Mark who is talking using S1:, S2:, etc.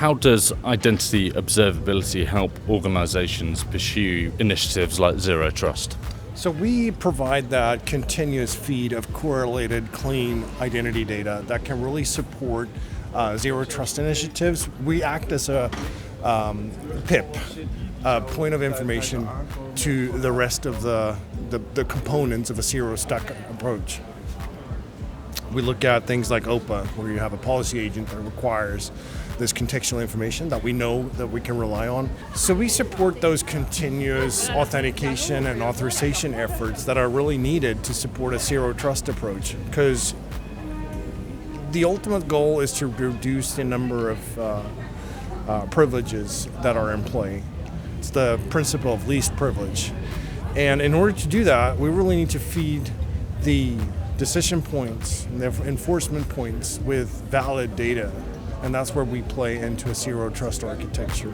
S1: How does identity observability help organizations pursue initiatives like Zero Trust?
S2: So we provide that continuous feed of correlated, clean identity data that can really support Zero Trust initiatives. We act as a PIP, point of information to the rest of the components of a zero-stack approach. We look at things like OPA, where you have a policy agent that requires this contextual information that we know that we can rely on. So we support those continuous authentication and authorization efforts that are really needed to support a zero trust approach, because the ultimate goal is to reduce the number of privileges that are in play. It's the principle of least privilege. And in order to do that, we really need to feed the decision points and the enforcement points with valid data. And that's where we play into a zero trust architecture.